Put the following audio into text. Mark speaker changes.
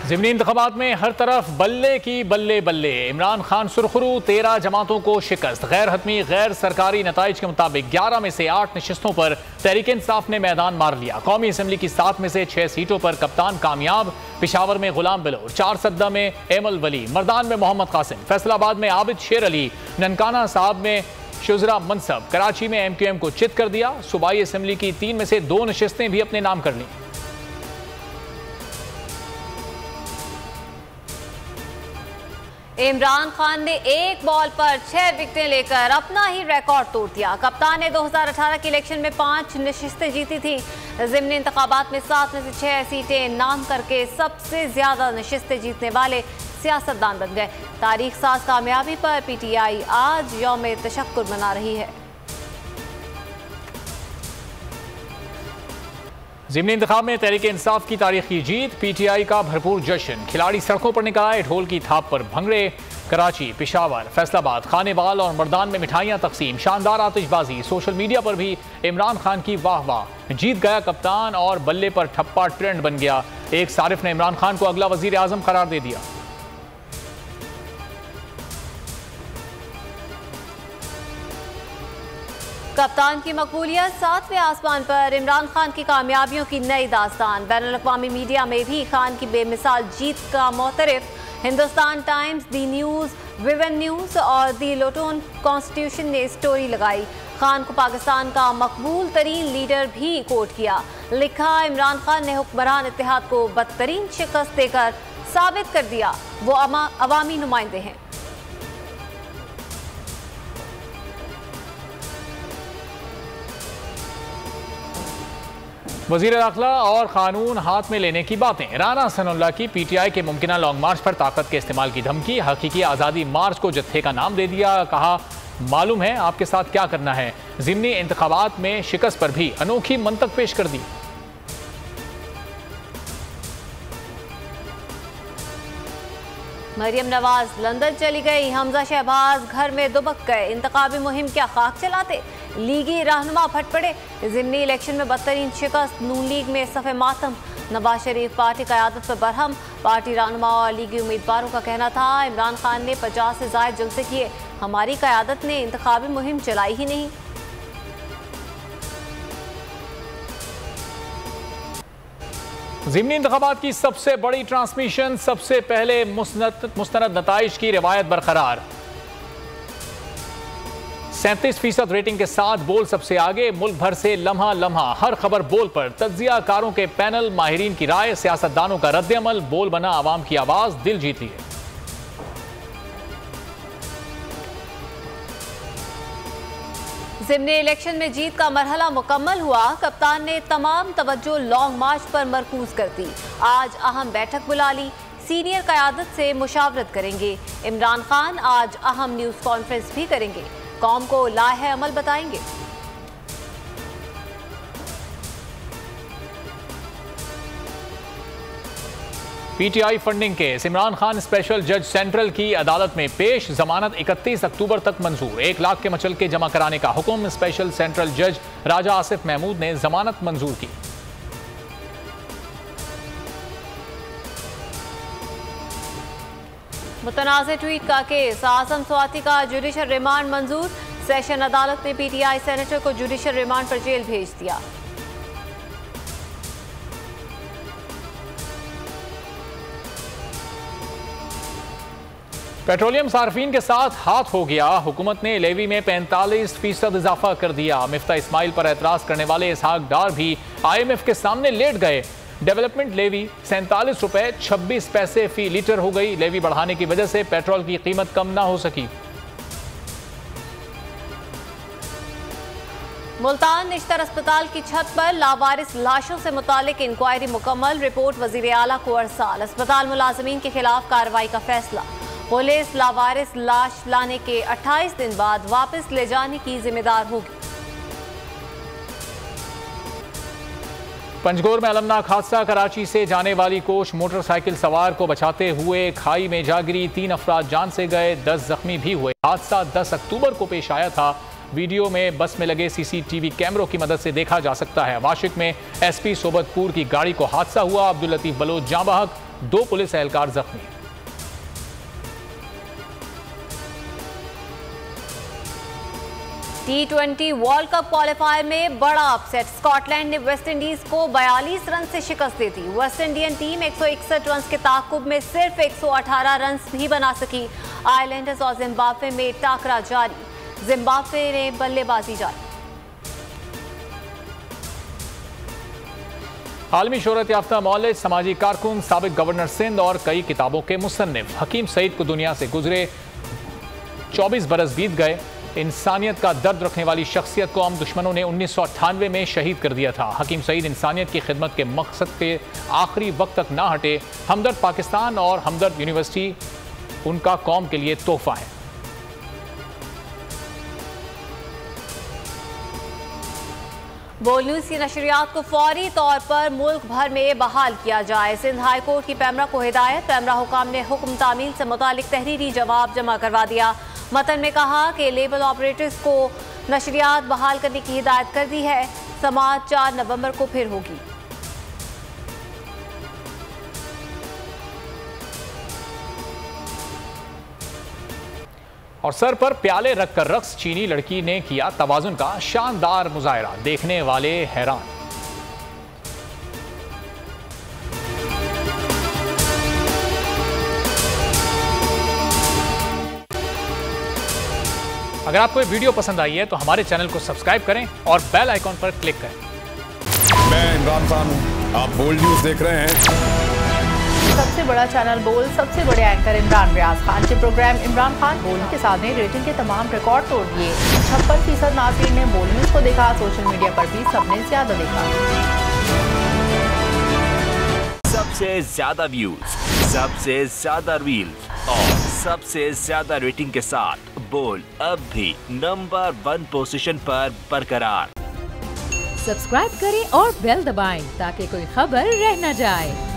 Speaker 1: ज़िमनी इंतखाबात में हर तरफ बल्ले की बल्ले बल्ले। इमरान खान सुरखरू, 13 जमातों को शिकस्त। गैर हतमी गैर सरकारी नताइज के मुताबिक 11 में से 8 नशिस्तों पर तहरीक इंसाफ ने मैदान मार लिया। कौमी असम्बली की 7 में से 6 सीटों पर कप्तान कामयाब। पिशावर में गुलाम बिलोर, 4 सद्दा में एमल वली, मर्दान में मोहम्मद कासिम, फैसलाबाद में आबिद शेर अली, ननकाना साहब में शुजरा मनसब, कराची में MQM को चित कर दिया। सूबाई असम्बली की 3 में से 2 नशिस्तें भी अपने नाम कर ली।
Speaker 2: इमरान खान ने एक बॉल पर 6 विकेटें लेकर अपना ही रिकॉर्ड तोड़ दिया। कप्तान ने 2018 के इलेक्शन में 5 नशिस्तें जीती थी। ज़िमनी इंतखाबात में 7 में से 6 सीटें नाम करके सबसे ज्यादा नशिस्तें जीतने वाले सियासतदान बन गए। तारीख साज कामयाबी पर PTI आज यौम तशक्कुर मना रही है।
Speaker 1: ज़िमनी इंतखाब में तहरीक इंसाफ की तारीखी जीत, PTI का भरपूर जश्न। खिलाड़ी सड़कों पर निकल आए, ढोल की थाप पर भंगड़े। कराची, पिशावर, फैसलाबाद, खानेवाल और मर्दान में मिठाइयाँ तकसीम, शानदार आतिशबाजी। सोशल मीडिया पर भी इमरान खान की वाह वाह। जीत गया कप्तान और बल्ले पर ठप्पा ट्रेंड बन गया। एक सारिफ ने इमरान खान को अगला वजीर आजम करार दे दिया।
Speaker 2: कप्तान की मकबूलियत, 7वें आसमान पर इमरान खान की कामयाबियों की नई दास्तान। बैनुल-अक़वामी मीडिया में भी खान की बेमिसाल जीत का मोतरफ। हिंदुस्तान टाइम्स, दी न्यूज़, विवन न्यूज़ और दी लोटन कॉन्स्टिट्यूशन ने स्टोरी लगाई। खान को पाकिस्तान का मकबूल तरीन लीडर भी कोट किया। लिखा, इमरान खान ने हुक्मरान इत्तेहाद को बदतरीन शिकस्त देकर साबित कर दिया वो अवामी नुमाइंदे हैं।
Speaker 1: वज़ीर दाखिला और कानून हाथ में लेने की बातें। राना सनाउल्लाह की PTI के मुमकिना लॉन्ग मार्च पर ताकत के इस्तेमाल की धमकी। हकीकी आज़ादी मार्च को जत्थे का नाम दे दिया। कहा, मालूम है आपके साथ क्या करना है। ज़िमनी इंतखाबात में शिकस्त पर भी अनोखी मंतक पेश कर दी।
Speaker 2: मरियम नवाज लंदन चली गई, हमजा शहबाज घर में दुबक गए। इंतखाबी मुहिम क्या खाक चलाते, लीगी रहनुमा फट पड़े। ज़िमनी इलेक्शन में बदतरीन शिकस्त, नून लीग में सफ़े मातम। नवाज शरीफ पार्टी क़यादत पर बरहम। पार्टी रहनुमा और लीगी उम्मीदवारों का कहना था, इमरान खान ने 50 से ज़ायद जलसे किए, हमारी क़यादत ने इंतखाबी मुहिम चलाई ही नहीं।
Speaker 1: ज़िमनी इंतखाबात की सबसे बड़ी ट्रांसमिशन, सबसे पहले मुस्तनद नताइज की रिवायत बरकरार। 37% रेटिंग के साथ बोल सबसे आगे। मुल्क भर से लम्हा लम्हा हर खबर बोल पर। तज्जिया कारों के पैनल, माहिरीन की राय, सियासतदानों का रद्द-ए-अमल। बोल बना आवाम की आवाज, दिल जीत लिए।
Speaker 2: ज़िमनी इलेक्शन में जीत का मरहला मुकम्मल हुआ। कप्तान ने तमाम तवज्जो लॉन्ग मार्च पर मरकूज कर दी। आज अहम बैठक बुला ली, सीनियर क़यादत से मुशावरत करेंगे। इमरान खान आज अहम न्यूज़ कॉन्फ्रेंस भी करेंगे, कौम को लाहे अमल बताएंगे।
Speaker 1: PTI funding case, Imran Khan special जज सेंट्रल की अदालत में पेश। जमानत 31 अक्टूबर तक मंजूर। 1 लाख के मचल के जमा कराने का हुक्म। स्पेशल सेंट्रल जज राजा आसिफ महमूद ने जमानत मंजूर की।
Speaker 2: मुतनाज़ ट्वीट का केस, आज़म स्वाति का जुडिशल रिमांड मंजूर। सेशन अदालत ने PTI सेनेटर को जुडिशल रिमांड पर जेल भेज दिया।
Speaker 1: पेट्रोलियम सार्फिन के साथ हाथ हो गया। हुकूमत ने लेवी में 45% इजाफा कर दिया। मिफ्ता इस्माइल पर एतराज करने वाले इसहाक डार भी IMF के सामने लेट गए। डेवलपमेंट लेवी 47 रुपए 26 पैसे फी लीटर हो गई। लेवी बढ़ाने की वजह से पेट्रोल की कीमत कम ना हो सकी।
Speaker 2: मुल्तान निश्तर अस्पताल की छत पर लावारिस लाशों से मुतालिक इंक्वायरी मुकम्मल। रिपोर्ट वजीर आला को अरसाल। अस्पताल मुलाजमीन के खिलाफ कार्रवाई का फैसला। पुलिस लावारिस लाश लाने के 28 दिन बाद वापस ले जाने की जिम्मेदार होगी।
Speaker 1: पंजगोर में अलमनाक हादसा। कराची से जाने वाली कोच मोटरसाइकिल सवार को बचाते हुए खाई में जा गिरी। 3 अफराद जान से गए, 10 जख्मी भी हुए। हादसा 10 अक्टूबर को पेश आया था। वीडियो में बस में लगे CCTV कैमरों की मदद से देखा जा सकता है। वाशिक में SP सोबतपुर की गाड़ी को हादसा हुआ। अब्दुल लतीफ बलोच जाँ बहक, 2 पुलिस एहलकार जख्मी।
Speaker 2: T20 वर्ल्ड कप क्वालिफायर में बड़ा अपसेट, स्कॉटलैंड ने वेस्ट इंडीज को 42 रन से शिकस्त दी थी। वेस्ट इंडियन टीम 161 रन के ताकुब में सिर्फ 118 रन ही बना सकी। आइलैंडर्स और जिम्बाब्वे में टाकरा जारी, जिम्बाब्वे ने बल्लेबाजी जारी।
Speaker 1: आलमी शोहरत याफ्ता मौलिद, समाजी कारकुन, साबिक गवर्नर सिंध और कई किताबों के मुसन्निफ हकीम सईद को दुनिया से गुजरे। 24 बरस बीत गए। इंसानियत का दर्द रखने वाली शख्सियत को हम दुश्मनों ने 1998 में शहीद कर दिया था। हकीम सईद इंसानियत की खिदमत के मकसद पे आखिरी वक्त तक ना हटे। हमदर्द पाकिस्तान और हमदर्द यूनिवर्सिटी उनका कौम के लिए तोहफा है।
Speaker 2: बोल न्यूज की नशरियात को फौरी तौर पर मुल्क भर में बहाल किया जाए। सिंध हाई कोर्ट की पैमरा को हिदायत, पैमरा हुकाम ने हुक्म तामील से मुतालिक तहरीरी जवाब जमा करवा दिया। मतन में कहा कि लेबल ऑपरेटर्स को नशरियात बहाल करने की हिदायत कर दी है। समाअत 4 नवंबर को फिर होगी।
Speaker 1: और सर पर प्याले रखकर रक्स, चीनी लड़की ने किया तवाजुन का शानदार मुजाहरा, देखने वाले हैरान। अगर आपको ये वीडियो पसंद आई है तो हमारे चैनल को सब्सक्राइब करें और बेल आइकॉन पर क्लिक करें।
Speaker 3: मैं इमरान खान हूं, आप बोल्ड न्यूज देख रहे हैं।
Speaker 4: सबसे बड़ा चैनल बोल, सबसे बड़े एंकर इमरान रियाज खान के प्रोग्राम इमरान खान बोल के साथ ने रेटिंग के तमाम रिकॉर्ड तोड़ दिए। 56% नाज़रीन ने बोल न्यूज को देखा। सोशल मीडिया पर भी सबने ज्यादा देखा।
Speaker 5: सबसे ज्यादा व्यूज, सबसे ज्यादा रील्स और सबसे ज्यादा रेटिंग के साथ बोल अब भी नंबर 1 पोजीशन पर बरकरार।
Speaker 6: सब्सक्राइब करें और बेल दबाएं ताकि कोई खबर रह न जाए।